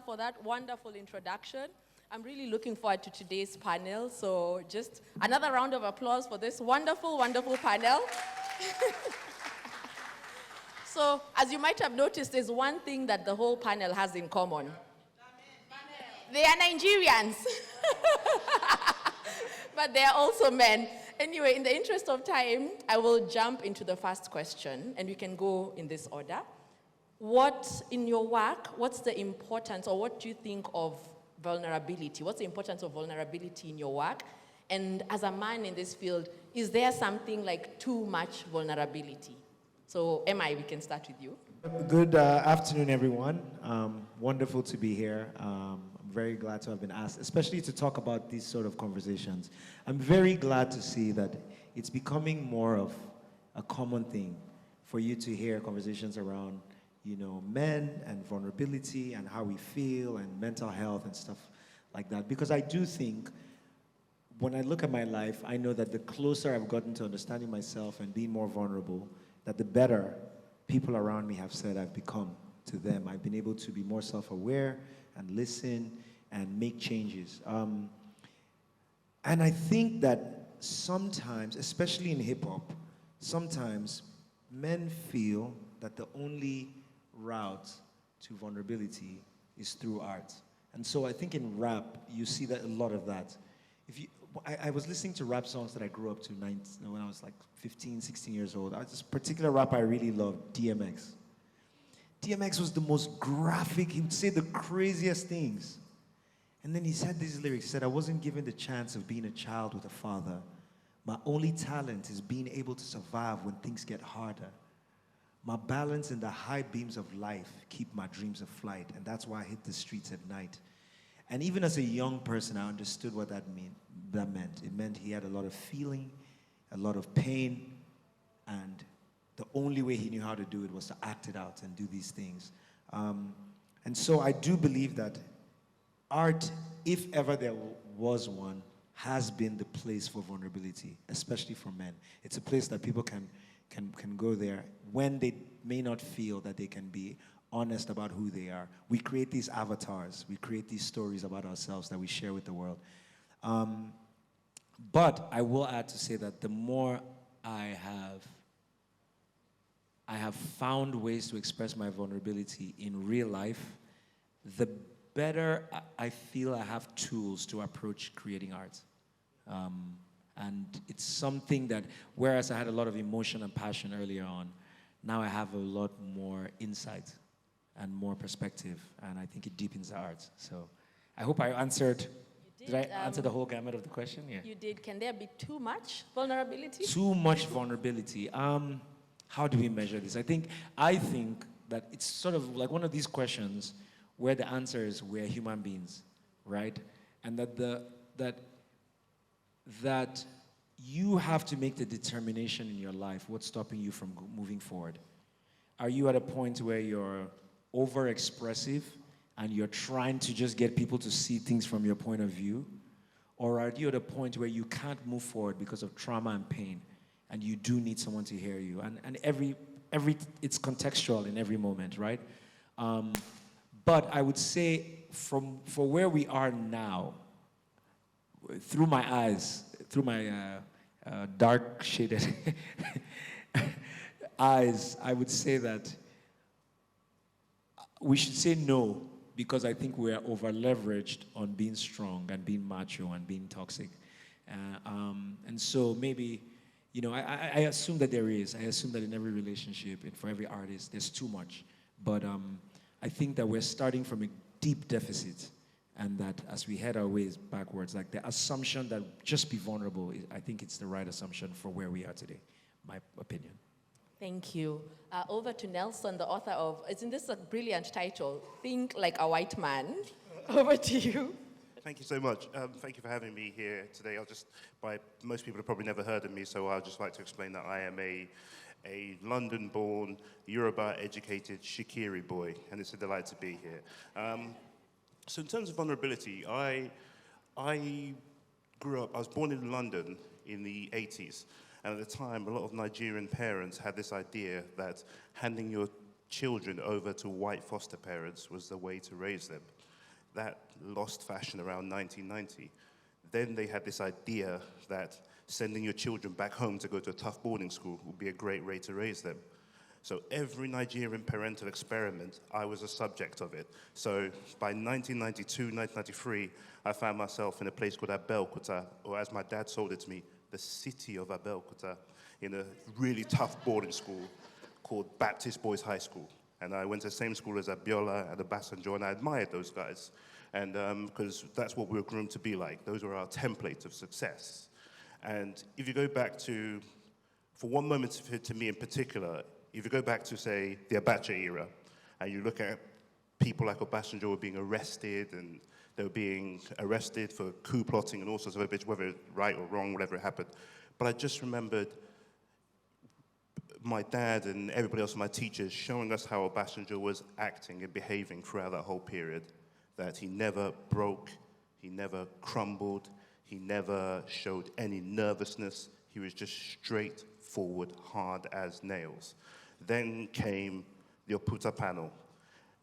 for that wonderful introduction. I'm really looking forward to today's panel. So just another round of applause for this wonderful, wonderful panel. So as you might have noticed, there's one thing that the whole panel has in common. They are Nigerians. But they are also men. Anyway, in the interest of time, I will jump into the first question, and we can go in this order. What, in your work, what's the importance, or what do you think of vulnerability? What's the importance of vulnerability in your work? And as a man in this field, is there something like too much vulnerability? So, Emma, we can start with you. Good afternoon, everyone. Wonderful to be here. I'm very glad to have been asked, especially to talk about these sort of conversations. I'm very glad to see that it's becoming more of a common thing for you to hear conversations around, you know, men and vulnerability and how we feel and mental health and stuff like that. Because I do think, when I look at my life, I know that the closer I've gotten to understanding myself and being more vulnerable, that the better people around me have said I've become to them. I've been able to be more self-aware and listen and make changes. And I think that sometimes, especially in hip-hop, sometimes men feel that the only route to vulnerability is through art. And so I think in rap, you see that a lot of that. I was listening to rap songs that I grew up to when I was like 15, 16 years old. This particular rapper I really loved, DMX. DMX was the most graphic. He would say the craziest things. And then he said these lyrics. He said, I wasn't given the chance of being a child with a father. My only talent is being able to survive when things get harder. My balance in the high beams of life keep my dreams aflight, and that's why I hit the streets at night. And even as a young person, I understood what that meant. It meant he had a lot of feeling, a lot of pain, and the only way he knew how to do it was to act it out and do these things. And so I do believe that art, if ever there was one, has been the place for vulnerability, especially for men. It's a place that people can go there when they may not feel that they can be honest about who they are. We create these avatars. We create these stories about ourselves that we share with the world. But I will add to say that the more I have found ways to express my vulnerability in real life, the better I feel I have tools to approach creating art. And it's something that, whereas I had a lot of emotion and passion earlier on, now I have a lot more insight and more perspective, and I think it deepens the art. So I hope I answered. Did I answer the whole gamut of the question? Yeah. You did. Can there be too much vulnerability? Too much vulnerability. How do we measure this? I think that it's sort of like one of these questions where the answer is we're human beings, right? And that you have to make the determination in your life what's stopping you from moving forward. Are you at a point where you're overexpressive and you're trying to just get people to see things from your point of view? Or are you at a point where you can't move forward because of trauma and pain and you do need someone to hear you? And it's contextual in every moment, right? But I would say for where we are now, through my eyes, through my dark shaded eyes, I would say that we should say no, because I think we are over-leveraged on being strong and being macho and being toxic. And so maybe, you know, I assume that there is. I assume that in every relationship and for every artist, there's too much. But I think that we're starting from a deep deficit, and that as we head our ways backwards, like the assumption that just be vulnerable, I think it's the right assumption for where we are today, my opinion. Thank you. Over to Nelson, the author of, isn't this a brilliant title, Think Like a White Man? Over to you. Thank you so much. Thank you for having me here today. Most people have probably never heard of me, so I'd just like to explain that I am a London-born, Yoruba-educated Shikiri boy, and it's a delight to be here. So in terms of vulnerability, I was born in London in the 80s, and at the time, a lot of Nigerian parents had this idea that handing your children over to white foster parents was the way to raise them. that lost fashion around 1990. Then they had this idea that sending your children back home to go to a tough boarding school would be a great way to raise them. So every Nigerian parental experiment, I was a subject of it. So by 1992, 1993, I found myself in a place called Abeokuta, or as my dad sold it to me, the city of Abeokuta, in a really tough boarding school called Baptist Boys High School. And I went to the same school as Abiola and Obasanjo, and I admired those guys. And because that's what we were groomed to be like. Those were our templates of success. And if you go back to, for one moment to me in particular, if you go back to, say, the Abacha era, and you look at people like Obasanjo were being arrested, and they were being arrested for coup plotting and all sorts of other bits, whether right or wrong, whatever happened. But I just remembered my dad and everybody else, my teachers, showing us how Obasanjo was acting and behaving throughout that whole period, that he never broke, he never crumbled, he never showed any nervousness. He was just straightforward, hard as nails. Then came the Oputa panel.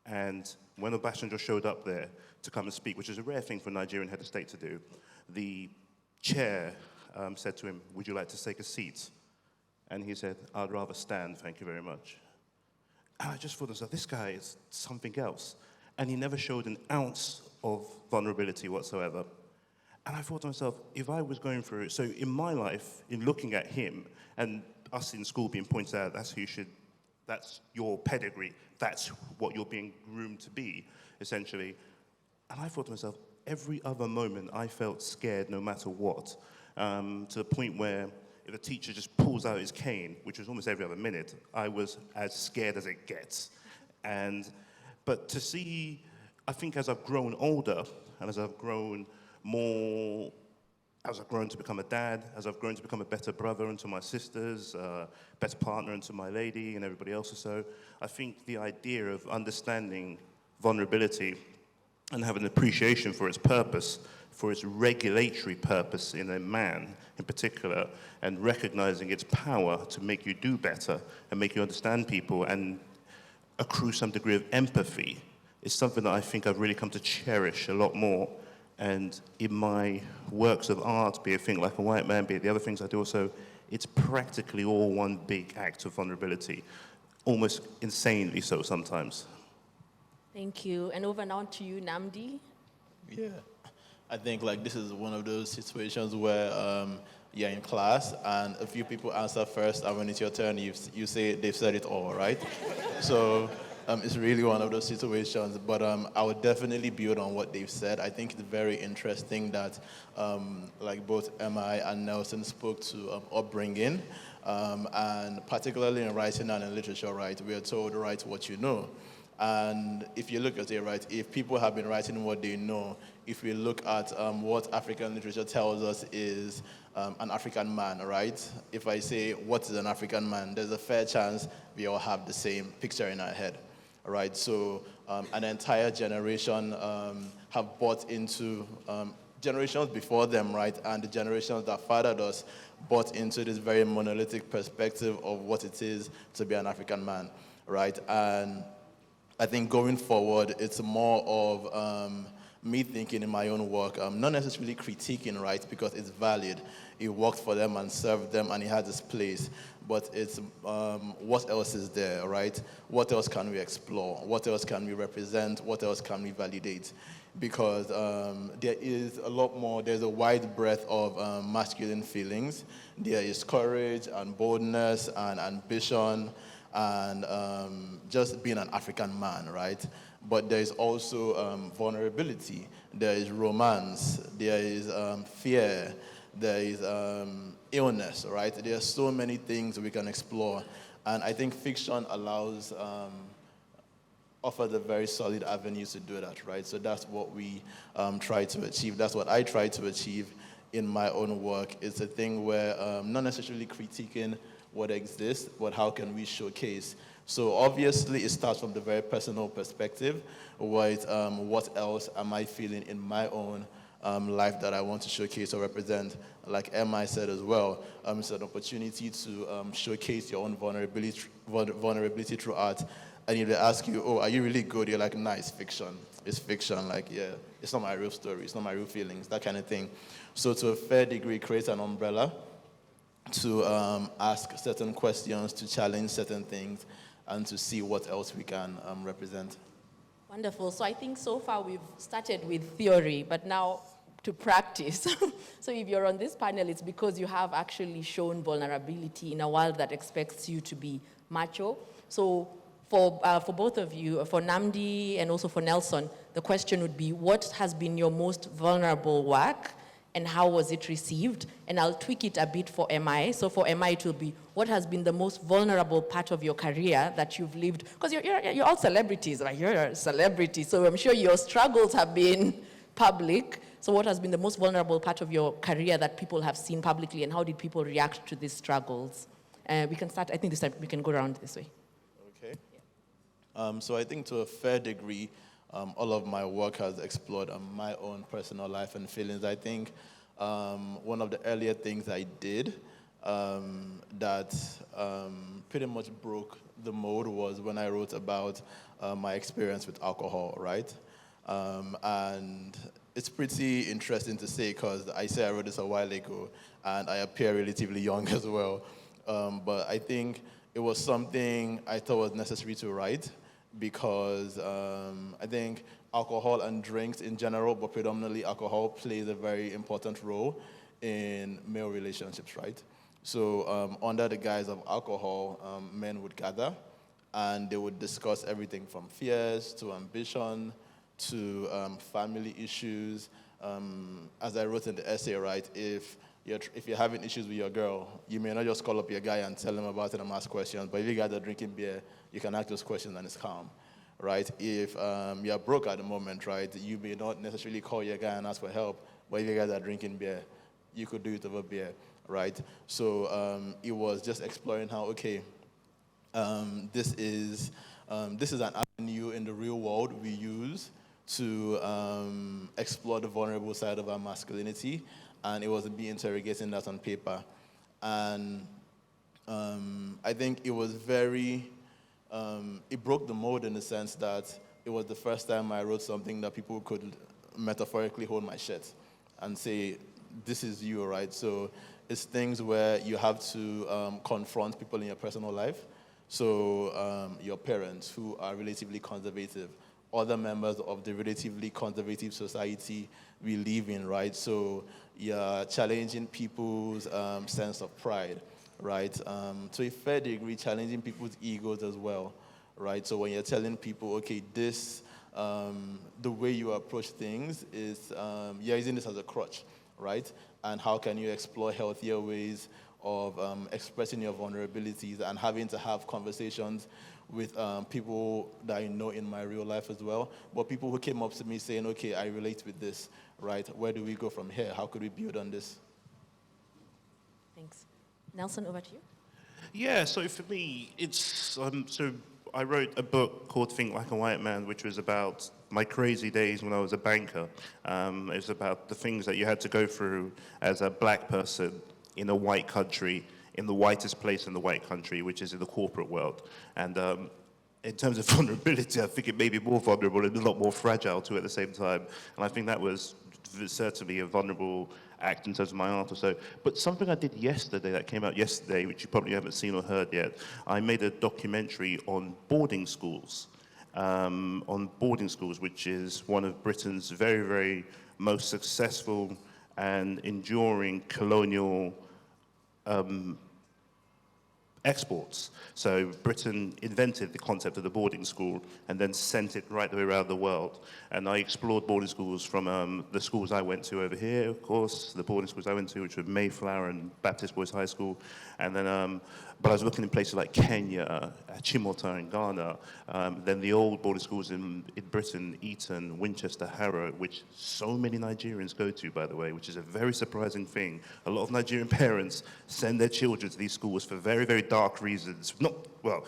And when Obasanjo showed up there to come and speak, which is a rare thing for a Nigerian head of state to do, the chair said to him, "Would you like to take a seat?" And he said, "I'd rather stand, thank you very much." And I just thought to myself, this guy is something else. And he never showed an ounce of vulnerability whatsoever. And I thought to myself, if I was going through it, so in my life, in looking at him, and us in school being pointed out, that's who you should, that's your pedigree, that's what you're being groomed to be, essentially. And I thought to myself, every other moment I felt scared no matter what, to the point where if a teacher just pulls out his cane, which was almost every other minute, I was as scared as it gets. But to see, I think as I've grown older, and as I've grown more, as I've grown to become a dad, as I've grown to become a better brother unto my sisters, better partner unto my lady and everybody else or so, I think the idea of understanding vulnerability and having an appreciation for its purpose, for its regulatory purpose in a man in particular, and recognizing its power to make you do better and make you understand people and accrue some degree of empathy is something that I think I've really come to cherish a lot more. And in my works of art, be it Think Like a White Man, be it the other things I do also, it's practically all one big act of vulnerability, almost insanely so sometimes. Thank you. And over now to you, Nnamdi. Yeah, I think like this is one of those situations where you're in class and a few people answer first, and when it's your turn, you say they've said it all, right? So it's really one of those situations. But I would definitely build on what they've said. I think it's very interesting that like both MI and Nelson spoke to upbringing, and particularly in writing and in literature, right? We are told to write what you know. And if you look at it, right, if people have been writing what they know, if we look at what African literature tells us is an African man, right? If I say, what is an African man? There's a fair chance we all have the same picture in our head, right? So an entire generation have bought into, generations before them, right, and the generations that fathered us bought into this very monolithic perspective of what it is to be an African man, right? And I think going forward, it's more of me thinking in my own work, not necessarily critiquing, right, because it's valid. It worked for them and served them and it has its place. But it's what else is there, right? What else can we explore? What else can we represent? What else can we validate? Because there is a lot more, there's a wide breadth of masculine feelings. There is courage and boldness and ambition and just being an African man, right? But there is also vulnerability, there is romance, there is fear, there is illness, right? There are so many things we can explore. And I think fiction allows, offers a very solid avenue to do that, right? So that's what we try to achieve. That's what I try to achieve in my own work. It's a thing where not necessarily critiquing what exists, but how can we showcase? So obviously it starts from the very personal perspective, right? What else am I feeling in my own life that I want to showcase or represent? Like MI said as well, it's an opportunity to showcase your own vulnerability through art. And if they ask you, oh, are you really good? You're like, nah, it's fiction. It's fiction. Like, yeah, it's not my real story. It's not my real feelings, that kind of thing. So to a fair degree, create an umbrella to ask certain questions, to challenge certain things, and to see what else we can represent. Wonderful. So I think so far we've started with theory, but now to practice. So if you're on this panel, it's because you have actually shown vulnerability in a world that expects you to be macho. So for both of you, for Nnamdi and also for Nelson, the question would be, what has been your most vulnerable work and how was it received? And I'll tweak it a bit for MI. So for MI, it will be, what has been the most vulnerable part of your career that you've lived? Because you're all celebrities, right? You're a celebrity, so I'm sure your struggles have been public. So what has been the most vulnerable part of your career that people have seen publicly, and how did people react to these struggles? We can start, I think this time we can go around this way. Okay. So I think to a fair degree, all of my work has explored my own personal life and feelings. I think one of the earlier things I did that pretty much broke the mold was when I wrote about my experience with alcohol, right? And it's pretty interesting to say, because I say I wrote this a while ago, and I appear relatively young as well. But I think it was something I thought was necessary to write, because I think alcohol and drinks in general, but predominantly alcohol, plays a very important role in male relationships, right? So under the guise of alcohol, men would gather and they would discuss everything from fears to ambition to family issues. As I wrote in the essay, right, if you're having issues with your girl, you may not just call up your guy and tell him about it and ask questions, but if you guys are drinking beer, you can ask those questions and it's calm, right? If you're broke at the moment, right, you may not necessarily call your guy and ask for help, but if you guys are drinking beer, you could do it over beer, right? So it was just exploring how, okay, this is an avenue in the real world we use to explore the vulnerable side of our masculinity, and it was me interrogating that on paper. And I think it was very, it broke the mold in the sense that it was the first time I wrote something that people could metaphorically hold my shit and say, this is you, right? So it's things where you have to confront people in your personal life. So your parents who are relatively conservative, other members of the relatively conservative society we live in, right? So you're challenging people's sense of pride, right? To a fair degree, challenging people's egos as well, right? So when you're telling people, okay, this, the way you approach things is, you're using this as a crutch, right? And how can you explore healthier ways of expressing your vulnerabilities and having to have conversations with people that I know in my real life as well, but people who came up to me saying, okay, I relate with this, right? Where do we go from here? How could we build on this? Thanks. Nelson, over to you. Yeah, so for me, it's, so I wrote a book called Think Like a White Man, which was about my crazy days when I was a banker. It was about the things that you had to go through as a black person in a white country, in the whitest place in the white country, which is in the corporate world. And in terms of vulnerability, I think it may be more vulnerable and a lot more fragile too at the same time. And I think that was certainly a vulnerable act in terms of my art or so. But something I did yesterday, that came out yesterday, which you probably haven't seen or heard yet, I made a documentary on boarding schools. Which is one of Britain's very, very most successful and enduring colonial exports. So Britain invented the concept of the boarding school and then sent it right the way around the world. And I explored boarding schools from the schools I went to over here, of course, the boarding schools I went to, which were Mayflower and Baptist Boys High School. And then, but I was looking in places like Kenya, Chimota in Ghana, then the old boarding schools in Britain, Eton, Winchester, Harrow, which so many Nigerians go to, by the way, which is a very surprising thing. A lot of Nigerian parents send their children to these schools for very, very dark reasons. Not, well,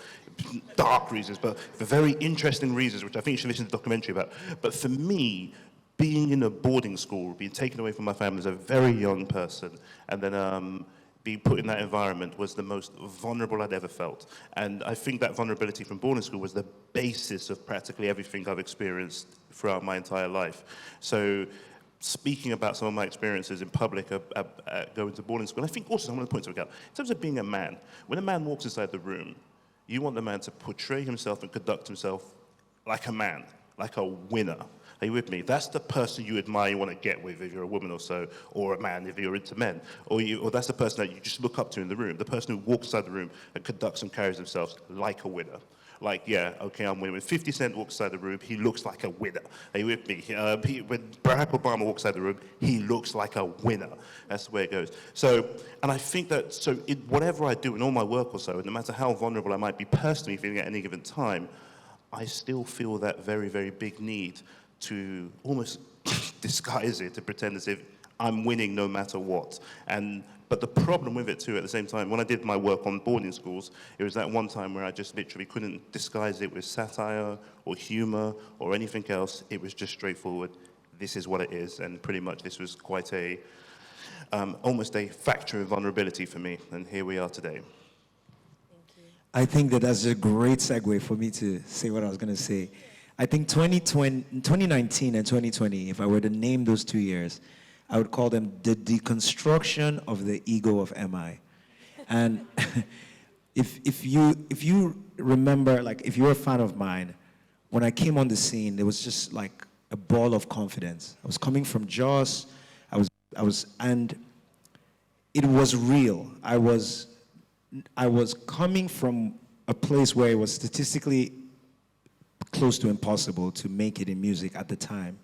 dark reasons, but for very interesting reasons, which I think you should listen to the documentary about. But for me, being in a boarding school, being taken away from my family as a very young person, and then being put in that environment was the most vulnerable I'd ever felt. And I think that vulnerability from boarding school was the basis of practically everything I've experienced throughout my entire life. So speaking about some of my experiences in public going to boarding school, I think also some of the points to make out, in terms of being a man, when a man walks inside the room, you want the man to portray himself and conduct himself like a man, like a winner. Are you with me? That's the person you admire, you want to get with if you're a woman or so, or a man if you're into men. Or that's the person that you just look up to in the room, the person who walks inside the room and conducts and carries themselves like a winner. Like, yeah, okay, I'm winning. When 50 Cent walks inside the room, he looks like a winner. Are you with me? When Barack Obama walks inside the room, he looks like a winner. That's the way it goes. So, and I think that, whatever I do in all my work or so, no matter how vulnerable I might be personally feeling at any given time, I still feel that very, very big need to almost disguise it, to pretend as if I'm winning no matter what. But the problem with it too, at the same time, when I did my work on boarding schools, it was that one time where I just literally couldn't disguise it with satire or humor or anything else. It was just straightforward. This is what it is, and pretty much this was quite almost a factor of vulnerability for me, and here we are today. I think that's a great segue for me to say what I was going to say. I think 2019 and 2020, if I were to name those 2 years, I would call them the deconstruction of the ego of MI. And if you remember, like if you're a fan of mine, when I came on the scene, it was just like a ball of confidence. I was coming from Jos, and it was real. I was coming from a place where it was statistically close to impossible to make it in music at the time.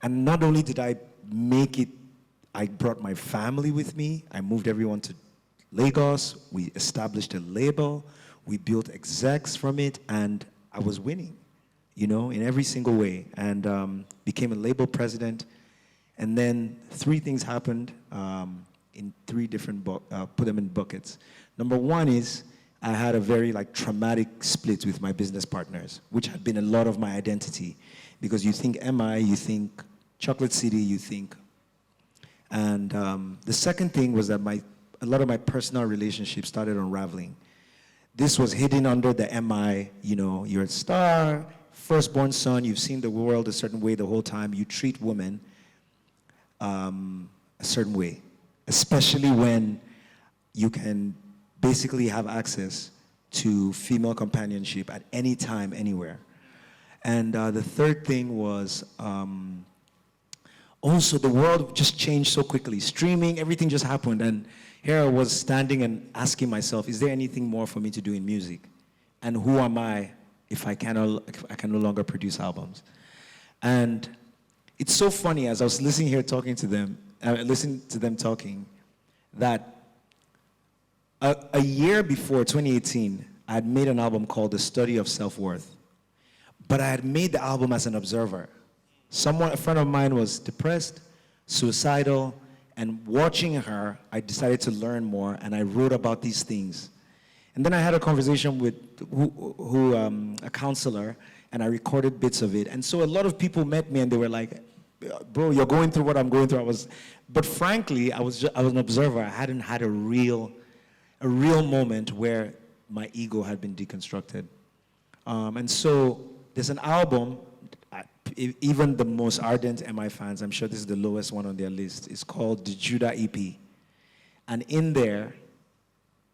And not only did I make it, I brought my family with me. I moved everyone to Lagos. We established a label. We built execs from it, and I was winning, in every single way, and became a label president. And then 3 things happened in 3 different, put them in buckets. Number 1 is I had a very traumatic split with my business partners, which had been a lot of my identity, because you think MI, you think Chocolate City, you think. And the second thing was that a lot of my personal relationships started unraveling. This was hidden under the MI, you're a star, firstborn son, you've seen the world a certain way the whole time, you treat women a certain way, especially when you can basically have access to female companionship at any time, anywhere. And the third thing was also the world just changed so quickly. Streaming, everything just happened. And here I was standing and asking myself, is there anything more for me to do in music? And who am I if I can no longer produce albums? And it's so funny, as I was listening here talking to them, listening to them talking, that a year before, 2018, I had made an album called The Study of Self-Worth. But I had made the album as an observer. A friend of mine was depressed, suicidal, and watching her, I decided to learn more, and I wrote about these things. And then I had a conversation with a counselor, and I recorded bits of it. And so a lot of people met me, and they were like, bro, you're going through what I'm going through. But frankly, I was an observer. I hadn't had a real moment where my ego had been deconstructed. And so there's an album, even the most ardent MI fans, I'm sure this is the lowest one on their list, it's called the Judah EP. And in there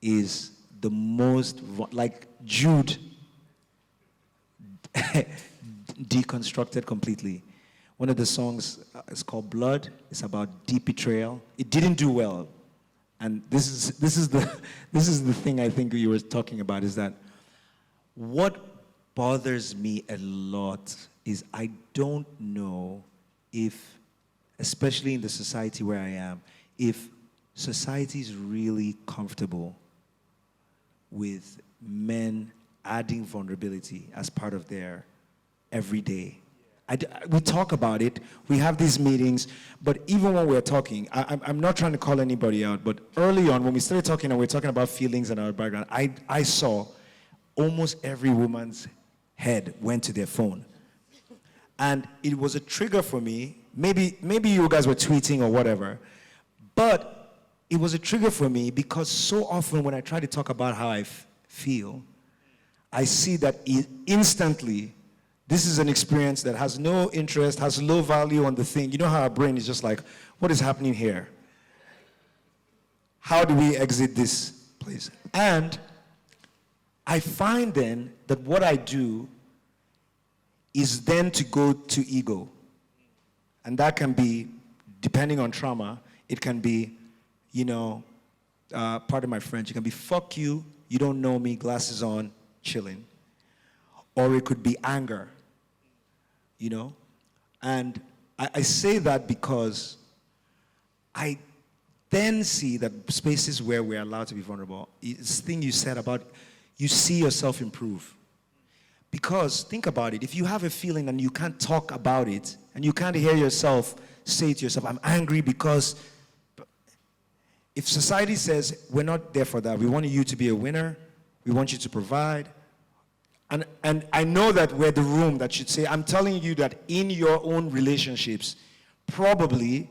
is the most, Jude deconstructed completely. One of the songs is called Blood. It's about deep betrayal. It didn't do well. And this is the thing I think you were talking about, is that what bothers me a lot is I don't know if, especially in the society where I am, if society is really comfortable with men adding vulnerability as part of their everyday. We talk about it, we have these meetings, but even when we're talking, I'm not trying to call anybody out, but early on when we started talking and we were talking about feelings and our background, I saw almost every woman's head went to their phone. And it was a trigger for me. Maybe you guys were tweeting or whatever, but it was a trigger for me because so often when I try to talk about how I feel, I see that instantly, this is an experience that has no interest, has low value on the thing. You know how our brain is just like, what is happening here? How do we exit this place? And I find then that what I do is then to go to ego. And that can be, depending on trauma, it can be, pardon my French, it can be fuck you, you don't know me, glasses on, chilling. Or it could be anger, And I say that because I then see that spaces where we're allowed to be vulnerable, it's the thing you said about you see yourself improve. Because think about it, if you have a feeling and you can't talk about it, and you can't hear yourself say to yourself, I'm angry because, if society says, we're not there for that, we want you to be a winner, we want you to provide, and I know that we're the room that should say, I'm telling you that in your own relationships, probably,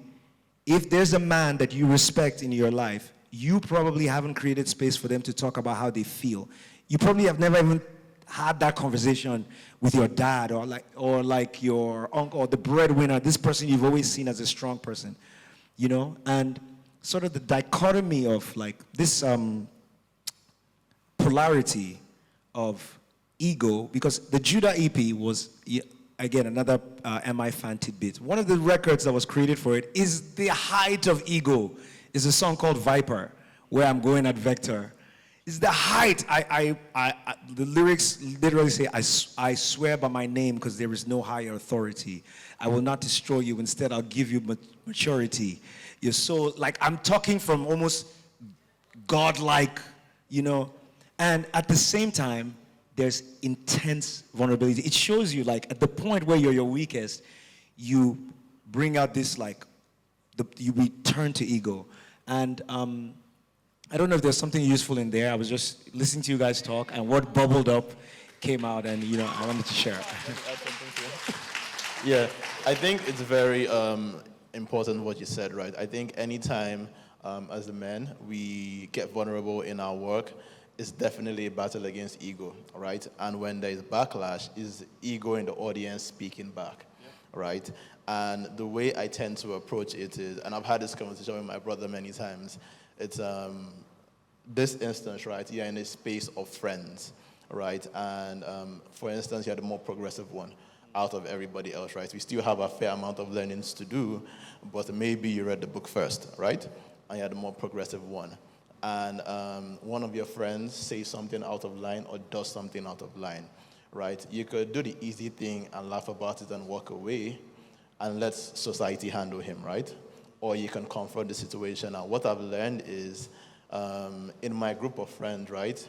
if there's a man that you respect in your life, you probably haven't created space for them to talk about how they feel. You probably have never even had that conversation with your dad or like your uncle or the breadwinner, this person you've always seen as a strong person, and sort of the dichotomy of like this polarity of ego, because the Judah EP was, again, another MI fan tidbit. One of the records that was created for it is the height of ego. It's a song called Viper, Where I'm Going at Vector. It's the height. The lyrics literally say, I swear by my name because there is no higher authority. I will not destroy you. Instead, I'll give you maturity. You're so, like, I'm talking from almost godlike, And at the same time, there's intense vulnerability. It shows you, like, at the point where you're your weakest, you bring out this, like, you return to ego. And I don't know if there's something useful in there. I was just listening to you guys talk, and what bubbled up came out, and, I wanted to share it. Yeah, I think it's very important what you said, right? I think anytime, as a man, we get vulnerable in our work, it's definitely a battle against ego, right? And when there is backlash, is ego in the audience speaking back, right? And the way I tend to approach it is, and I've had this conversation with my brother many times, it's this instance, right? You're in a space of friends, right? And for instance, you're the more progressive one out of everybody else, right? We still have a fair amount of learnings to do, but maybe you read the book first, right? And you're the more progressive one. And one of your friends says something out of line or does something out of line, right? You could do the easy thing and laugh about it and walk away and let society handle him, right? Or you can confront the situation. And what I've learned is in my group of friends, right,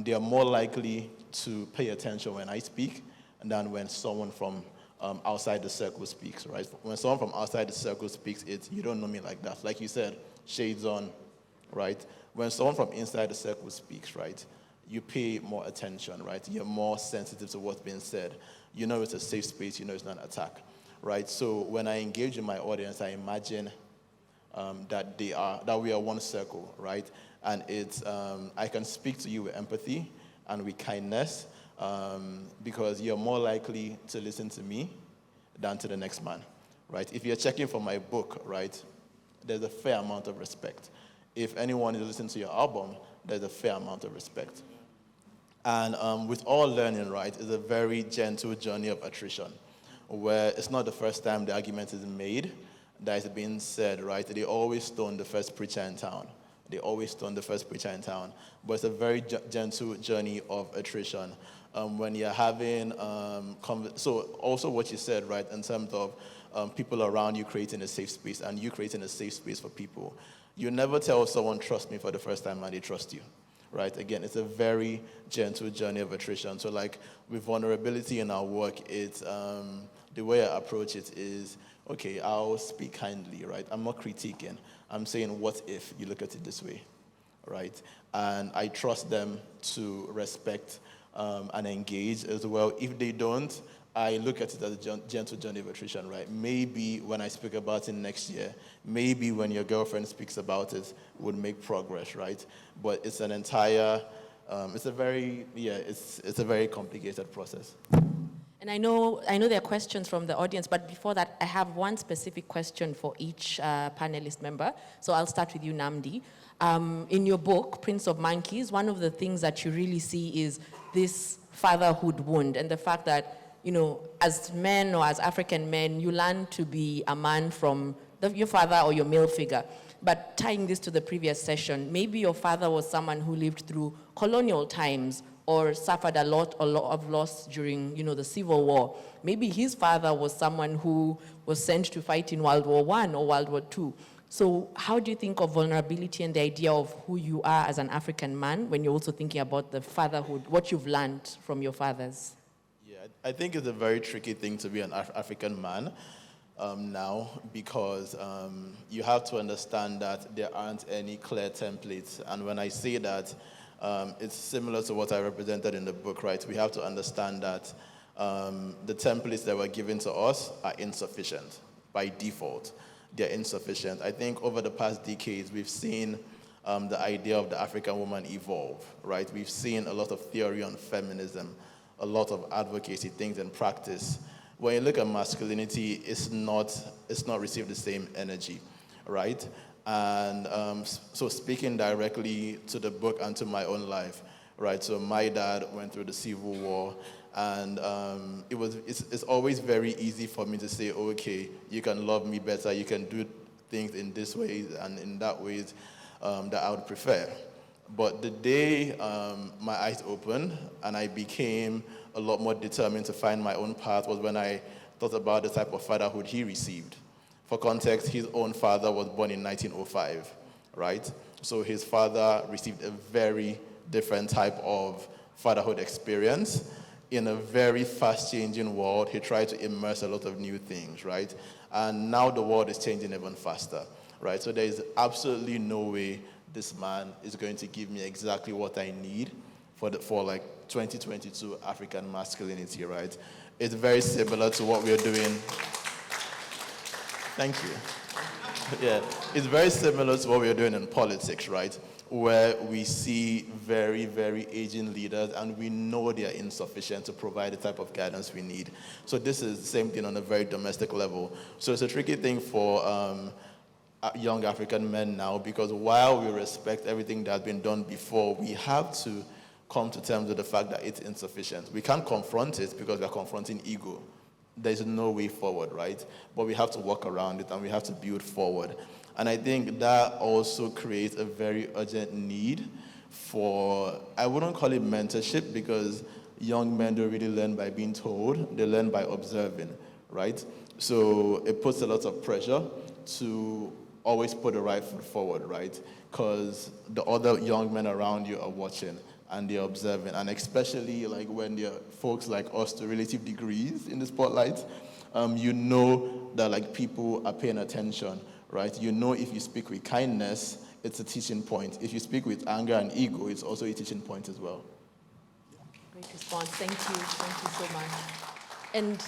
they are more likely to pay attention when I speak than when someone from outside the circle speaks, right? When someone from outside the circle speaks, it's, you don't know me like that. Like you said, shades on, right? When someone from inside the circle speaks, right, you pay more attention, right? You're more sensitive to what's being said. You know it's a safe space, you know it's not an attack, right? So when I engage in my audience, I imagine that we are one circle, right? And it's, I can speak to you with empathy and with kindness because you're more likely to listen to me than to the next man, right? If you're checking for my book, right, there's a fair amount of respect. If anyone is listening to your album, there's a fair amount of respect. And with all learning, right, is a very gentle journey of attrition, where it's not the first time the argument is made that is being said, right? They always stone the first preacher in town. They always stone the first preacher in town. But it's a very gentle journey of attrition. When you're having, so also what you said, right, in terms of people around you creating a safe space and you creating a safe space for people. You never tell someone, trust me for the first time, and they trust you, right? Again, it's a very gentle journey of attrition. So like with vulnerability in our work, it's, the way I approach it is, okay, I'll speak kindly, right? I'm not critiquing. I'm saying, what if you look at it this way, right? And I trust them to respect and engage as well. If they don't, I look at it as a gentle journey of attrition, right? Maybe when I speak about it next year, maybe when your girlfriend speaks about it, would make progress, right? But it's an entire, it's a very complicated process. And I know there are questions from the audience, but before that, I have one specific question for each panelist member. So I'll start with you, Nnamdi. In your book, Prince of Monkeys, one of the things that you really see is this fatherhood wound and the fact that, as men or as African men, you learn to be a man from your father or your male figure. But tying this to the previous session, maybe your father was someone who lived through colonial times or suffered a lot of loss during, the Civil War. Maybe his father was someone who was sent to fight in World War I or World War II. So how do you think of vulnerability and the idea of who you are as an African man when you're also thinking about the fatherhood, what you've learned from your fathers? Yeah, I think it's a very tricky thing to be an African man now, because you have to understand that there aren't any clear templates. And when I say that, it's similar to what I represented in the book, right? We have to understand that the templates that were given to us are insufficient by default. They're insufficient. I think over the past decades, we've seen the idea of the African woman evolve, right? We've seen a lot of theory on feminism, a lot of advocacy, things in practice. When you look at masculinity, it's not received the same energy, right? And so speaking directly to the book and to my own life, right? So my dad went through the Civil War, and it's always very easy for me to say, okay, you can love me better, you can do things in this way and in that ways that I would prefer. But the day my eyes opened and I became a lot more determined to find my own path was when I thought about the type of fatherhood he received. For context, his own father was born in 1905, right? So his father received a very different type of fatherhood experience. In a very fast-changing world, he tried to immerse a lot of new things, right? And now the world is changing even faster, right? So there is absolutely no way this man is going to give me exactly what I need for 2022 African masculinity, right? It's very similar to what we're doing. Thank you. Yeah, it's very similar to what we're doing in politics, right? Where we see very, very aging leaders and we know they are insufficient to provide the type of guidance we need. So this is the same thing on a very domestic level. So it's a tricky thing for young African men now, because while we respect everything that's been done before, we have to come to terms with the fact that it's insufficient. We can't confront it because we're confronting ego. There's no way forward, right? But we have to walk around it and we have to build forward. And I think that also creates a very urgent need for, I wouldn't call it mentorship, because young men don't really learn by being told, they learn by observing, right? So it puts a lot of pressure to always put the right foot forward, right? Because the other young men around you are watching and they're observing, and especially like when there are folks like us to relative degrees in the spotlight, you know that like people are paying attention, right? You know if you speak with kindness, it's a teaching point. If you speak with anger and ego, it's also a teaching point as well. Great response. Thank you so much. And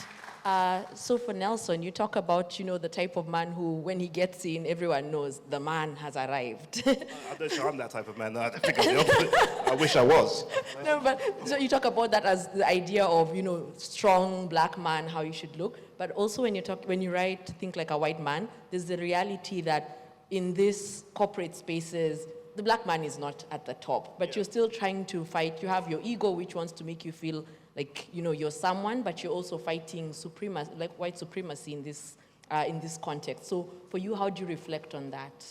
so for Nelson, you talk about, the type of man who, when he gets in, everyone knows the man has arrived. I'm not sure I'm that type of man. No, I think I'm the opposite. I wish I was. No, but so you talk about that as the idea of, strong black man, how you should look. But also when you write Think Like a White Man, there's the reality that in these corporate spaces, the black man is not at the top, but you're still trying to fight. You have your ego, which wants to make you feel like, you're someone, but you're also fighting supremacy, like white supremacy in this context. So for you, how do you reflect on that?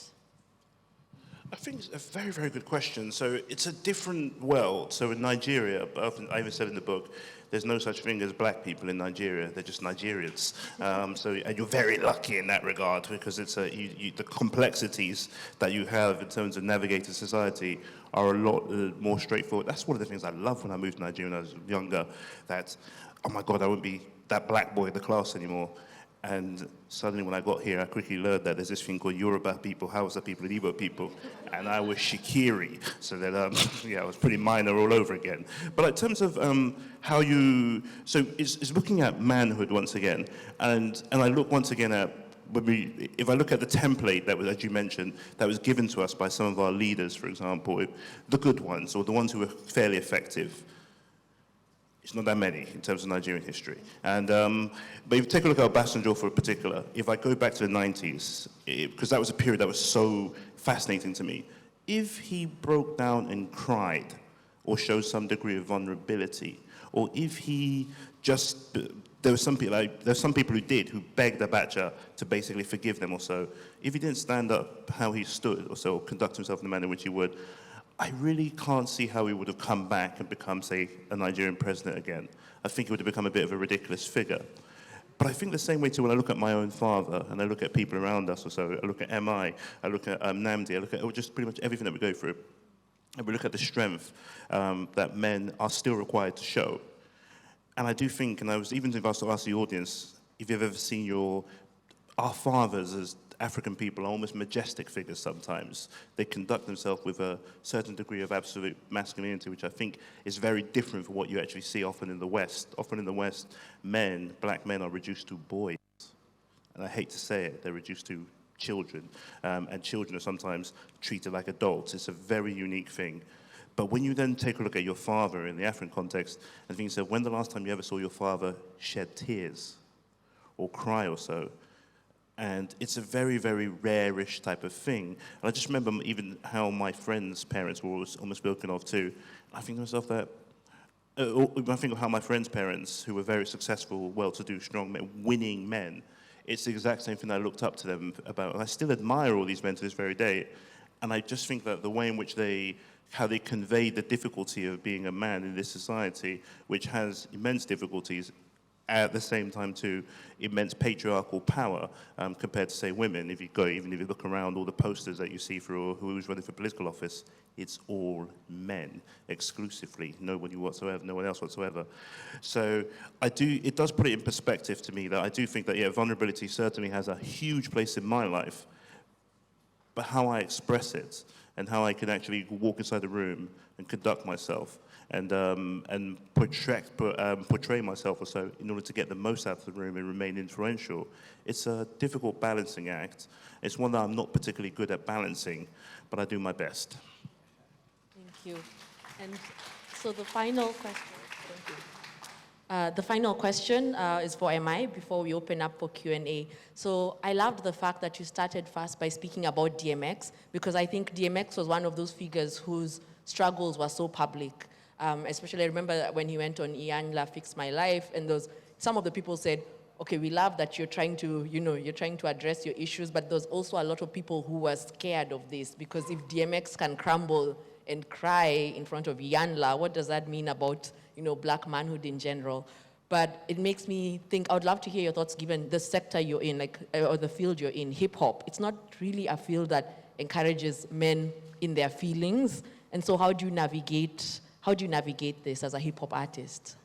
I think it's a very, very good question. So it's a different world. So in Nigeria, I even said in the book, there's no such thing as black people in Nigeria. They're just Nigerians. And you're very lucky in that regard, because it's the complexities that you have in terms of navigating society are a lot more straightforward. That's one of the things I loved when I moved to Nigeria when I was younger, that, oh my God, I wouldn't be that black boy in the class anymore. And suddenly when I got here, I quickly learned that there's this thing called Yoruba people, Hausa people, and Igbo people. And I was Shikiri. So that, yeah, I was pretty minor all over again. But in terms of how you, so it's looking at manhood once again. And I look once again at, if I look at the template that was, as you mentioned, that was given to us by some of our leaders, for example, the good ones, or the ones who were fairly effective, it's not that many in terms of Nigerian history. And, but if you take a look at Obasanjo for a particular, if I go back to the 90s, because that was a period that was so fascinating to me, if he broke down and cried, or showed some degree of vulnerability, or if he just, there were some people who did, who begged Abacha to basically forgive them or so. If he didn't stand up how he stood or so, or conduct himself in the manner in which he would, I really can't see how he would have come back and become, say, a Nigerian president again. I think he would have become a bit of a ridiculous figure. But I think the same way too when I look at my own father and I look at people around us or so, I look at MI, I look at Nnamdi, I look at just pretty much everything that we go through. And we look at the strength that men are still required to show. And I do think, and I was even if I was to ask the audience, if you've ever seen our fathers as African people are almost majestic figures sometimes. They conduct themselves with a certain degree of absolute masculinity, which I think is very different from what you actually see often in the West. Often in the West, black men are reduced to boys. And I hate to say it, they're reduced to children. And children are sometimes treated like adults. It's a very unique thing. But when you then take a look at your father in the African context, and think, so when the last time you ever saw your father shed tears or cry or so? And it's a very, very rare-ish type of thing. And I just remember even how my friends' parents were always almost spoken of too. I think to myself that, I think of how my friends' parents, who were very successful, well-to-do, strong men, winning men, it's the exact same thing I looked up to them about. And I still admire all these men to this very day. And I just think that the way in which how they convey the difficulty of being a man in this society, which has immense difficulties, at the same time to immense patriarchal power compared to, say, women. Even if you look around all the posters that you see for who's running for political office, it's all men exclusively, nobody whatsoever, no one else whatsoever. So it does put it in perspective to me that I do think that, yeah, vulnerability certainly has a huge place in my life, but how I express it and how I can actually walk inside the room and conduct myself and portray myself or so in order to get the most out of the room and remain influential. It's a difficult balancing act. It's one that I'm not particularly good at balancing, but I do my best. Thank you. And so the final question, thank you. The final question is for MI before we open up for Q&A. So I loved the fact that you started first by speaking about DMX, because I think DMX was one of those figures whose struggles were so public. Especially I remember when he went on Iyanla, Fix My Life, and some of the people said, okay, we love that you're trying to address your issues, but there's also a lot of people who were scared of this, because if DMX can crumble and cry in front of Iyanla, what does that mean about, black manhood in general? But it makes me think, I would love to hear your thoughts given the sector you're in, or the field you're in, hip hop. It's not really a field that encourages men in their feelings. And so how do you navigate this as a hip hop artist?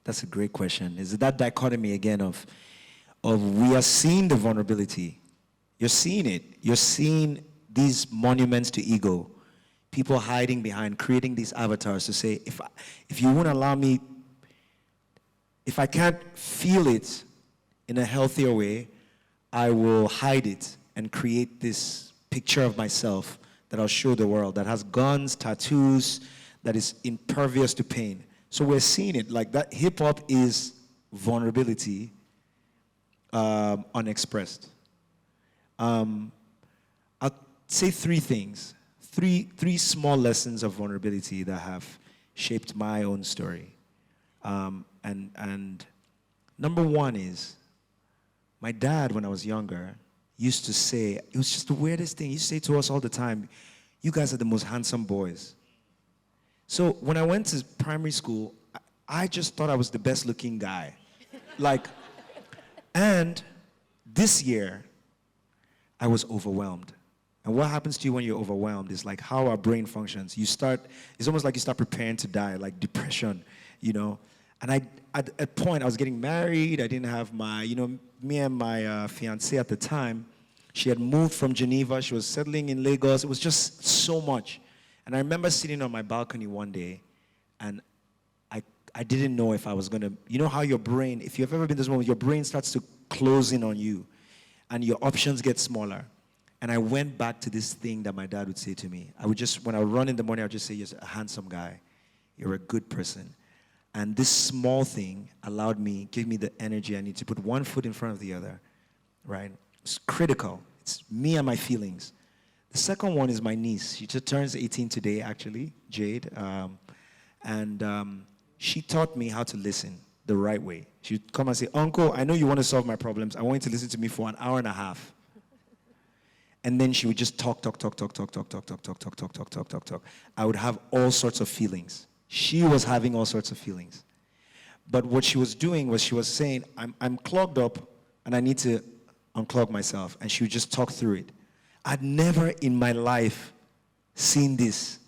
That's a great question. Is it that dichotomy again of we are seeing the vulnerability. You're seeing it. You're seeing these monuments to ego. People hiding behind, creating these avatars to say, if you won't allow me, if I can't feel it in a healthier way, I will hide it and create this picture of myself that I'll show the world, that has guns, tattoos, that is impervious to pain. So we're seeing it like that. Hip hop is vulnerability unexpressed. I'll say three things, three small lessons of vulnerability that have shaped my own story. And number one is, my dad, when I was younger, used to say, it was just the weirdest thing, he used to say to us all the time, you guys are the most handsome boys. So when I went to primary school, I just thought I was the best looking guy. And this year, I was overwhelmed. And what happens to you when you're overwhelmed is like how our brain functions. It's almost like you start preparing to die, like depression, And at a point, I was getting married. I didn't have my, me and my fiancée at the time, she had moved from Geneva. She was settling in Lagos. It was just so much. And I remember sitting on my balcony one day, and I didn't know if I was going to, you know how your brain, if you've ever been in this moment, your brain starts to close in on you, and your options get smaller. And I went back to this thing that my dad would say to me. When I would run in the morning, I would just say, "You're a handsome guy. You're a good person." And this small thing gave me the energy I need to put one foot in front of the other, right? It's critical. It's me and my feelings. The second one is my niece. She just turns 18 today, actually, Jade. She taught me how to listen the right way. She'd come and say, "Uncle, I know you want to solve my problems. I want you to listen to me for an hour and a half." And then she would just talk. I would have all sorts of feelings. She was having all sorts of feelings. But what she was doing was she was saying, I'm clogged up and I need to unclog myself. And she would just talk through it. I'd never in my life seen this.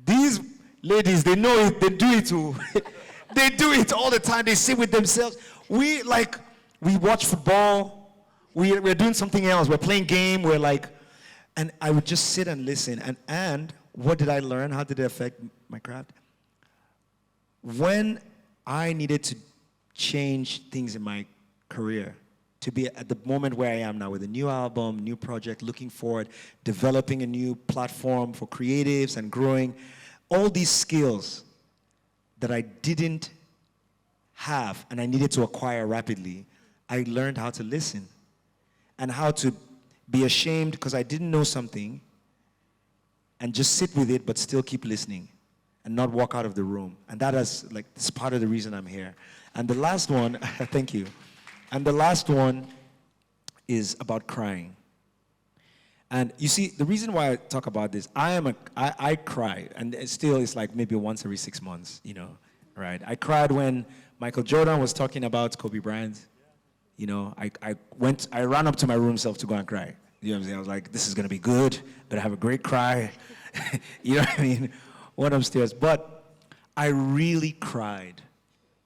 These ladies, they know it, they do it too. They do it all the time. They sit with themselves. We watch football. We're doing something else. We're playing game. And I would just sit and listen. And what did I learn? How did it affect my craft? When I needed to change things in my career, to be at the moment where I am now with a new album, new project, looking forward, developing a new platform for creatives and growing, all these skills that I didn't have and I needed to acquire rapidly, I learned how to listen and how to be ashamed because I didn't know something and just sit with it but still keep listening and not walk out of the room. And that is it's part of the reason I'm here. And the last one, thank you. And the last one is about crying. And you see, the reason why I talk about this, I cry, and it still is maybe once every 6 months, right? I cried when Michael Jordan was talking about Kobe Bryant. I ran up to my room self to go and cry. You know what I'm saying? I was like, this is gonna be good, better have a great cry. You know what I mean? Went upstairs. But I really cried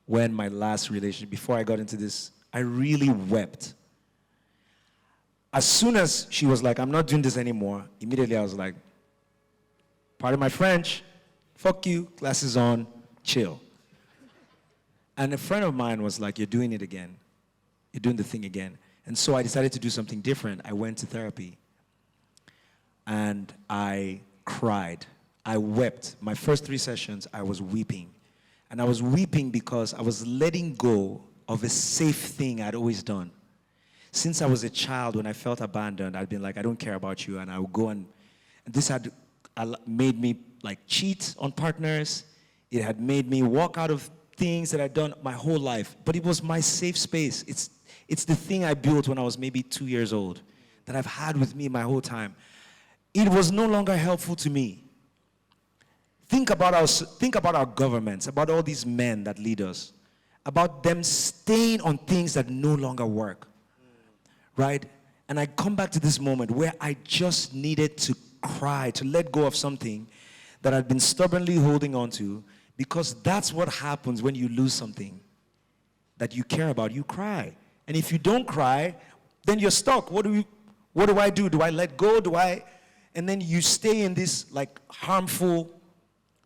when my last relationship, before I got into this, I really wept. As soon as she was like, I'm not doing this anymore, immediately I was like, pardon my French, fuck you, glasses on, chill. And a friend of mine was like, you're doing it again. You're doing the thing again. And so I decided to do something different. I went to therapy. And I cried. I wept. My first 3 sessions, I was weeping. And I was weeping because I was letting go of a safe thing I'd always done. Since I was a child, when I felt abandoned, I'd been like, I don't care about you. And I would go and this had made me cheat on partners. It had made me walk out of things that I'd done my whole life. But it was my safe space. It's the thing I built when I was maybe 2 years old that I've had with me my whole time. It was no longer helpful to me. Think about our governments, about all these men that lead us, about them staying on things that no longer work, right? And I come back to this moment where I just needed to cry, to let go of something that I'd been stubbornly holding on to, because that's what happens when you lose something that you care about. You cry. And if you don't cry, then you're stuck. What do I do? Do I let go? And then you stay in this harmful,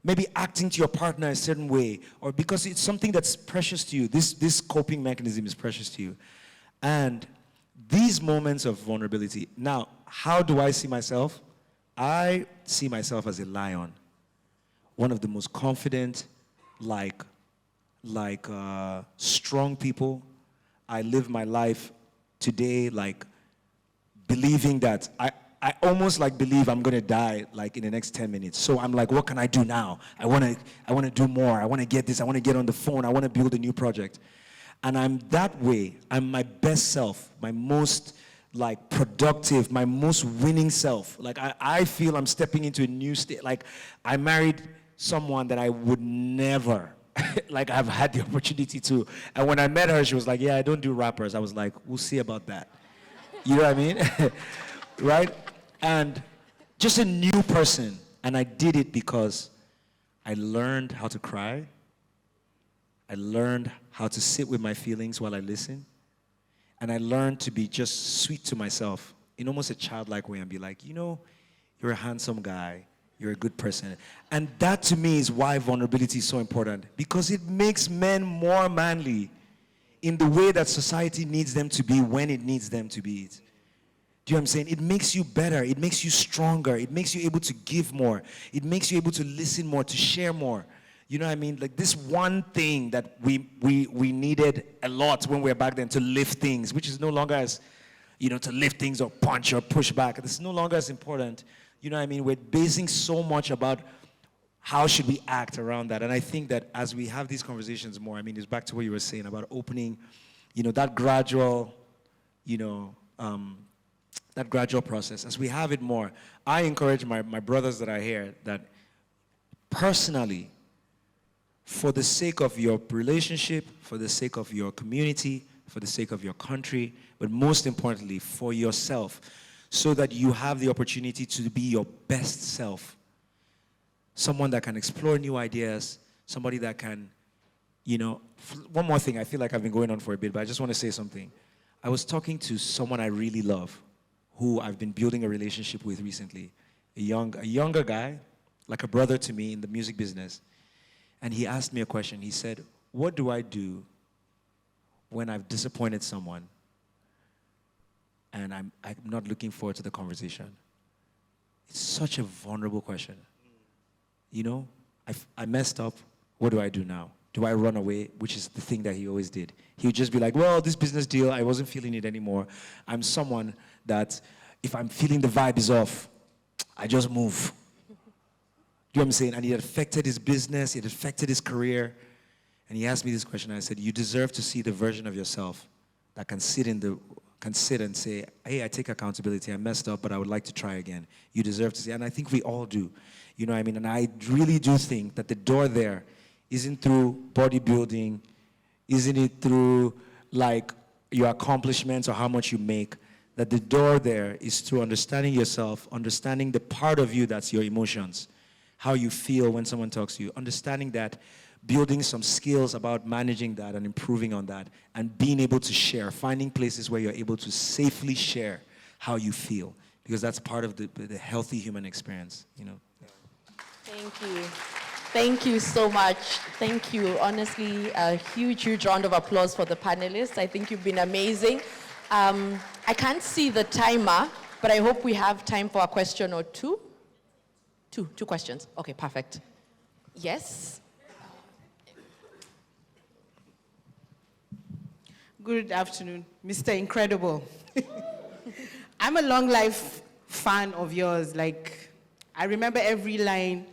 maybe acting to your partner a certain way, or because it's something that's precious to you. This coping mechanism is precious to you. And these moments of vulnerability. Now, how do I see myself? I see myself as a lion. One of the most confident, strong people. I live my life today believing that I almost believe I'm gonna die in the next 10 minutes. So I'm what can I do now? I wanna do more. I wanna get this. I wanna get on the phone. I wanna build a new project. And I'm that way. I'm my best self, my most productive, my most winning self. I feel I'm stepping into a new state. I married someone that I would never I've had the opportunity to. And when I met her, she was like, yeah, I don't do rappers. I was like, we'll see about that. You know what I mean? Right? And just a new person. And I did it because I learned how to cry. I learned how to sit with my feelings while I listen. And I learned to be just sweet to myself in almost a childlike way and be like, you're a handsome guy. You're a good person. And that to me is why vulnerability is so important, because it makes men more manly in the way that society needs them to be when it needs them to be. Do you know what I'm saying? It makes you better. It makes you stronger. It makes you able to give more. It makes you able to listen more, to share more. You know what I mean? Like this one thing that we needed a lot when we were back then, to lift things, which is no longer as, to lift things or punch or push back. This is no longer as important. You know what I mean? We're basing so much about how should we act around that. And I think that as we have these conversations more, it's back to what you were saying about opening, that gradual, that gradual process. As we have it more, I encourage my brothers that are here that personally, for the sake of your relationship, for the sake of your community, for the sake of your country, but most importantly, for yourself, so that you have the opportunity to be your best self. Someone that can explore new ideas, somebody that can, one more thing, I feel like I've been going on for a bit, but I just want to say something. I was talking to someone I really love, who I've been building a relationship with recently, a younger guy, like a brother to me in the music business. And he asked me a question. He said, what do I do when I've disappointed someone and I'm not looking forward to the conversation? It's such a vulnerable question. I messed up. What do I do now? Do I run away? Which is the thing that he always did. He would just be like, well, this business deal, I wasn't feeling it anymore. I'm someone that if I'm feeling the vibe is off, I just move. You know what I'm saying? And it affected his business, it affected his career. And he asked me this question. I said, you deserve to see the version of yourself that can sit and say, hey, I take accountability. I messed up, but I would like to try again. You deserve to see. And I think we all do. You know what I mean? And I really do think that the door there isn't through bodybuilding, isn't it through like your accomplishments or how much you make, that the door there is through understanding yourself, understanding the part of you that's your emotions, how you feel when someone talks to you, understanding that, building some skills about managing that and improving on that, and being able to share, finding places where you're able to safely share how you feel, because that's part of the healthy human experience, Thank you. Thank you so much. Thank you. Honestly, a huge, huge round of applause for the panelists. I think you've been amazing. I can't see the timer, but I hope we have time for a question or two. Two questions. Okay, perfect. Yes? Good afternoon, Mr. Incredible. I'm a long life fan of yours. Like, I remember every line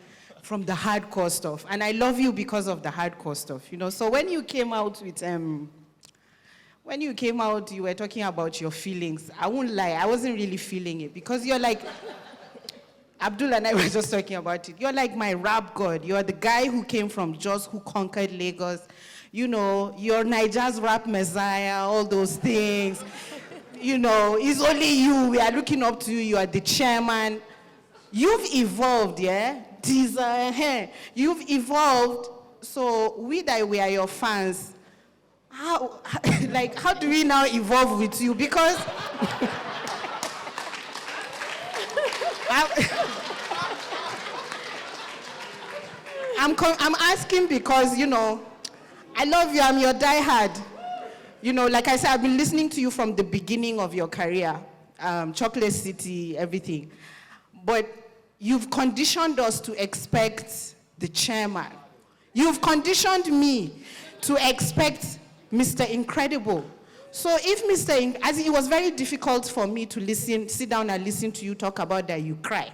from the hardcore stuff. And I love you because of the hardcore stuff, So when you came out with, you were talking about your feelings. I won't lie, I wasn't really feeling it, because you're like, Abdul and I were just talking about it. You're like my rap god. You're the guy who came from Jos, who conquered Lagos. You're Nigeria's rap messiah, all those things. It's only you. We are looking up to you. You are the chairman. You've evolved, yeah? You've evolved. So we are your fans. How do we now evolve with you? Because I'm asking because, I love you. I'm your diehard. Like I said, I've been listening to you from the beginning of your career, Chocolate City, everything. But you've conditioned us to expect the chairman. You've conditioned me to expect Mr. Incredible. So if as it was very difficult for me to sit down and listen to you talk about that, you cry.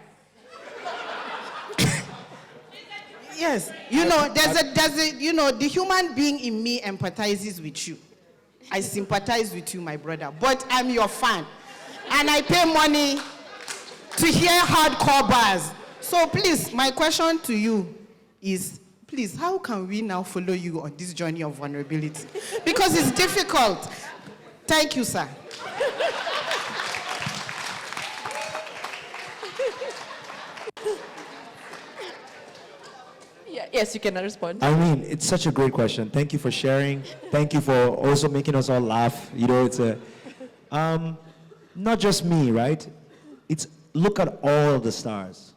Yes, the human being in me empathizes with you. I sympathize with you, my brother, but I'm your fan. And I pay money to hear hardcore bars. So please, my question to you is, please, how can we now follow you on this journey of vulnerability? Because it's difficult. Thank you, sir. Yeah, yes, you can respond. I mean, it's such a great question. Thank you for sharing. Thank you for also making us all laugh. You know, it's a, not just me, right? It's, look at all the stars.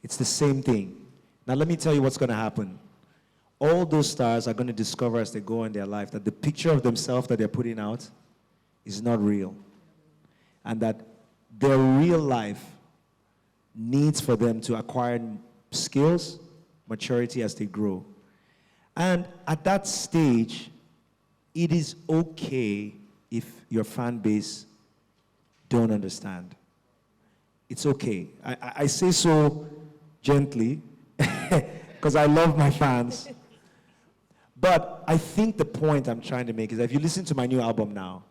It's the same thing. Now let me tell you what's going to happen. All those stars are going to discover as they go in their life that the picture of themselves that they're putting out is not real. And that their real life needs for them to acquire skills, maturity as they grow. And at that stage, it is okay if your fan base don't understand. It's okay. I say so gently because I love my fans. But I think the point I'm trying to make is that if you listen to my new album now,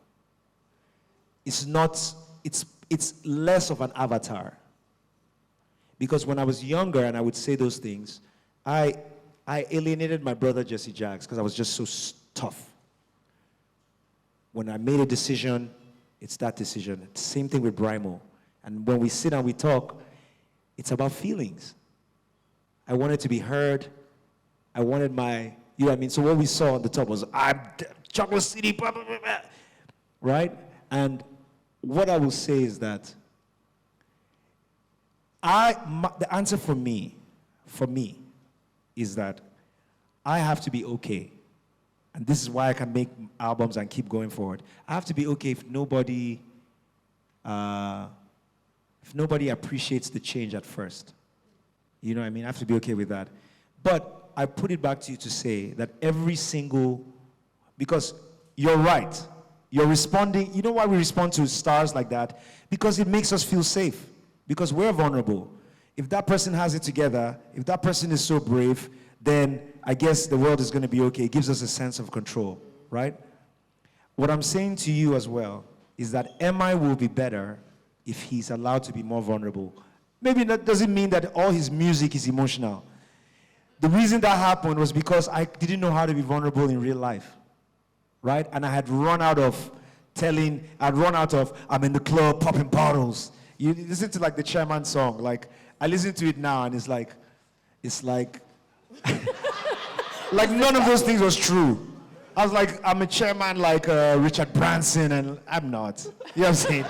it's less of an avatar. Because when I was younger and I would say those things, I alienated my brother Jesse Jaggs because I was just so tough. When I made a decision, it's that decision. Same thing with Brimo. And when we sit and we talk, it's about feelings. I wanted to be heard. I wanted my, you know what I mean? So what we saw on the top was, I'm Chocolate City, blah, blah, blah, blah. Right? And what I will say is that the answer for me, is that I have to be okay. And this is why I can make albums and keep going forward. I have to be okay if nobody appreciates the change at first. You know what I mean? I have to be okay with that. But I put it back to you to say that every single, because you're right, you're responding, you know why we respond to stars like that? Because it makes us feel safe. Because we're vulnerable. If that person has it together, if that person is so brave, then I guess the world is going to be okay. It gives us a sense of control, right? What I'm saying to you as well is that MI will be better if he's allowed to be more vulnerable. Maybe that doesn't mean that all his music is emotional. The reason that happened was because I didn't know how to be vulnerable in real life, right? And I had run out of I'm in the club popping bottles. You listen to like the Chairman song, like I listen to it now and it's like like none of those things was true. I was like, I'm a chairman like Richard Branson and I'm not. You know what I'm saying?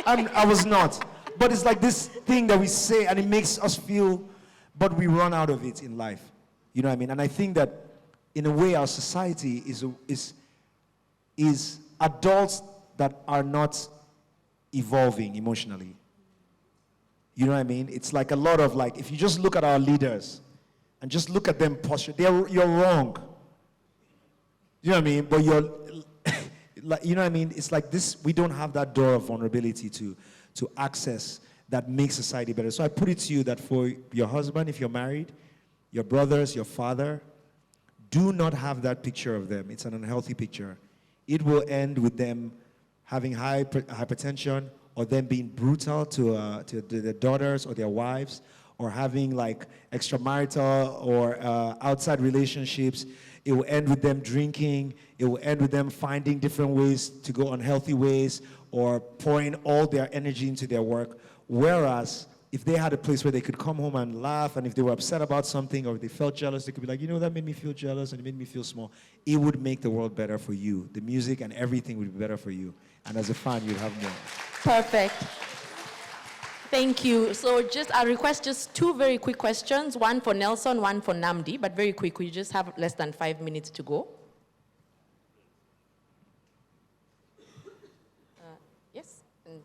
I was not. But it's like this thing that we say and it makes us feel, but we run out of it in life. You know what I mean? And I think that in a way our society is adults that are not evolving emotionally. You know what I mean? It's like a lot of like, if you just look at our leaders and just look at them posture, you're wrong. You know what I mean? But you're, like, you know what I mean? It's like this, we don't have that door of vulnerability to access that makes society better. So I put it to you that for your husband, if you're married, your brothers, your father, do not have that picture of them. It's an unhealthy picture. It will end with them having hypertension, or them being brutal to their daughters or their wives, or having like extramarital or outside relationships. It will end with them drinking. It will end with them finding different ways to go unhealthy ways, or pouring all their energy into their work. Whereas if they had a place where they could come home and laugh, and if they were upset about something or if they felt jealous, they could be like, you know, that made me feel jealous and it made me feel small. It would make the world better for you. The music and everything would be better for you. And as a fan, you'd have more. Perfect. Thank you. So I request just two very quick questions, one for Nelson, one for Nnamdi, but very quick. We just have less than 5 minutes to go. Yes, and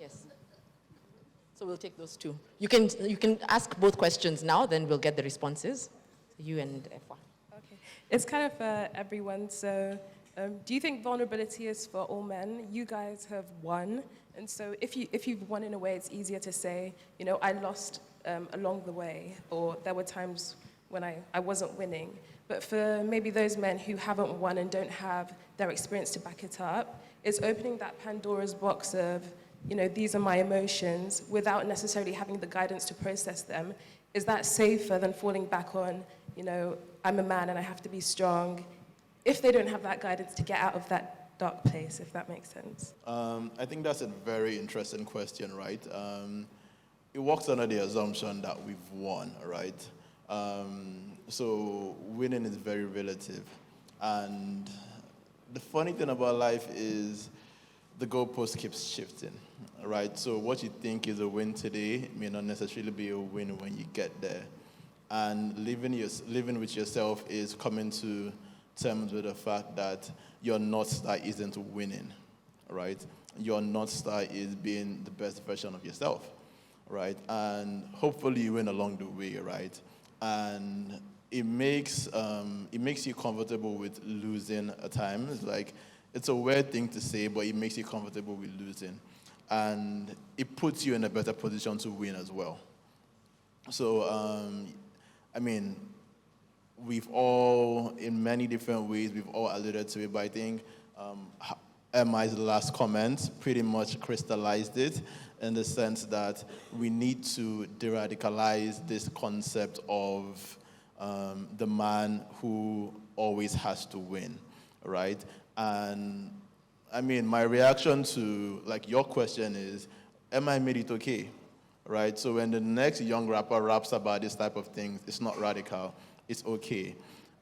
yes. So we'll take those two. You can ask both questions now, then we'll get the responses. You and Efwa. Okay. It's kind of for everyone. So do you think vulnerability is for all men? You guys have won. And so if you've won in a way, it's easier to say, you know, I lost along the way, or there were times when I wasn't winning. But for maybe those men who haven't won and don't have their experience to back it up, it's opening that Pandora's box of, you know, these are my emotions without necessarily having the guidance to process them. Is that safer than falling back on, you know, I'm a man and I have to be strong, if they don't have that guidance to get out of that dark place, if that makes sense? I think that's a very interesting question, right? it works under the assumption that we've won, right? So winning is very relative. And the funny thing about life is the goalpost keeps shifting, right? So what you think is a win today may not necessarily be a win when you get there. And living with yourself is coming to terms with the fact that your North Star isn't winning, right? Your North Star is being the best version of yourself, right? And hopefully you win along the way, right? And it makes you comfortable with losing at times. Like, it's a weird thing to say, but it makes you comfortable with losing. And it puts you in a better position to win as well. So, I mean, we've all, in many different ways, we've all alluded to it, but I think MI's last comment pretty much crystallized it in the sense that we need to de-radicalize this concept of the man who always has to win, right? And I mean, my reaction to like your question is, MI made it okay, right? So when the next young rapper raps about this type of thing, it's not radical, it's okay.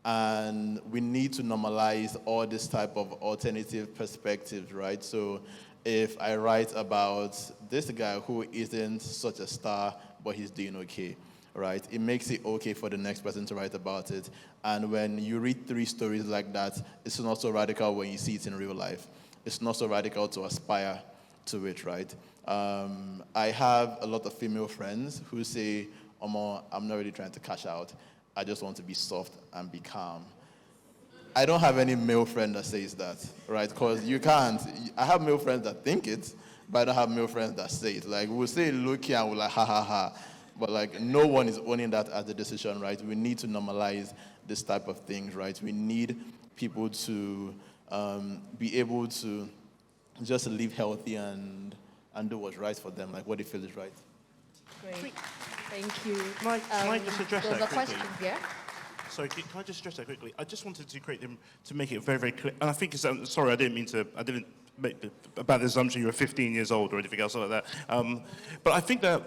And we need to normalize all this type of alternative perspectives, right? So if I write about this guy who isn't such a star, but he's doing okay, right? It makes it okay for the next person to write about it. And when you read 3 stories like that, it's not so radical when you see it in real life. It's not so radical to aspire to it, right? I have a lot of female friends who say, Omo, I'm not really trying to cash out. I just want to be soft and be calm. I don't have any male friend that says that, right? Because you can't. I have male friends that think it, but I don't have male friends that say it. Like, we'll say look here and we're like, ha, ha, ha. But, like, no one is owning that as a decision, right? We need to normalize this type of things, right? We need people to be able to just live healthy and do what's right for them, like what they feel is right. Great. Thank you. Can I just address there was that a quickly? question here. Sorry, can I just stress that quickly? I just wanted to create them to make it very, very clear. And I think it's, sorry, I didn't make about the assumption you were 15 years old or anything else like that. But I think that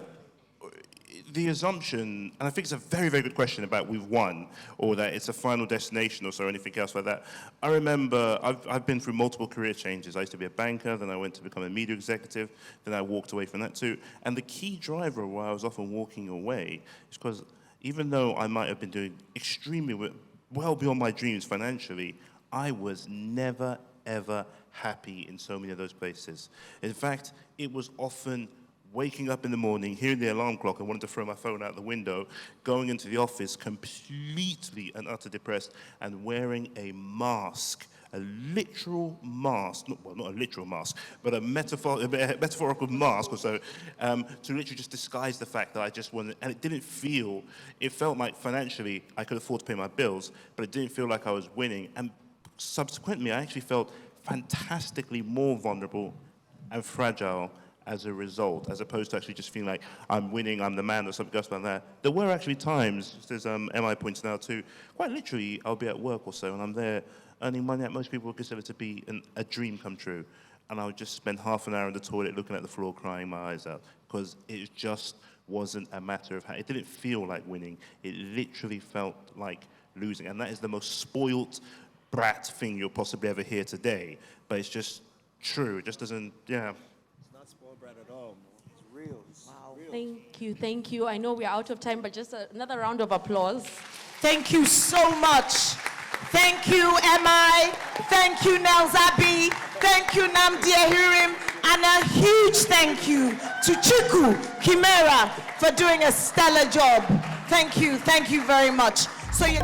the assumption, and I think it's a very, very good question about we've won, or that it's a final destination or so, or anything else like that. I remember I've been through multiple career changes. I used to be a banker, then I went to become a media executive, then I walked away from that too. And the key driver why I was often walking away is because even though I might have been doing extremely well beyond my dreams financially, I was never, ever happy in so many of those places. In fact, it was often waking up in the morning, hearing the alarm clock and wanting to throw my phone out the window, going into the office completely and utterly depressed and wearing a mask, a literal mask, not a literal mask, but a metaphorical mask or so, to literally just disguise the fact that I just wanted, and it felt like financially I could afford to pay my bills, but it didn't feel like I was winning. And subsequently, I actually felt fantastically more vulnerable and fragile as a result, as opposed to actually just feeling like I'm winning, I'm the man, or something else like that. There were actually times, as MI points out too, quite literally, I'll be at work or so, and I'm there earning money that most people would consider to be a dream come true. And I would just spend half an hour in the toilet looking at the floor, crying my eyes out, because it just wasn't a matter of how, it didn't feel like winning. It literally felt like losing. And that is the most spoilt brat thing you'll possibly ever hear today. But it's just true. It just doesn't, yeah. At all. It's real. Wow. Thank you. I know we're out of time, but just another round of applause. Thank you so much. Thank you, MI. Thank you, Nels Abbey. Thank you, Nnamdi Ehirim. And a huge thank you to Ciku Kimeria for doing a stellar job. Thank you very much. So you're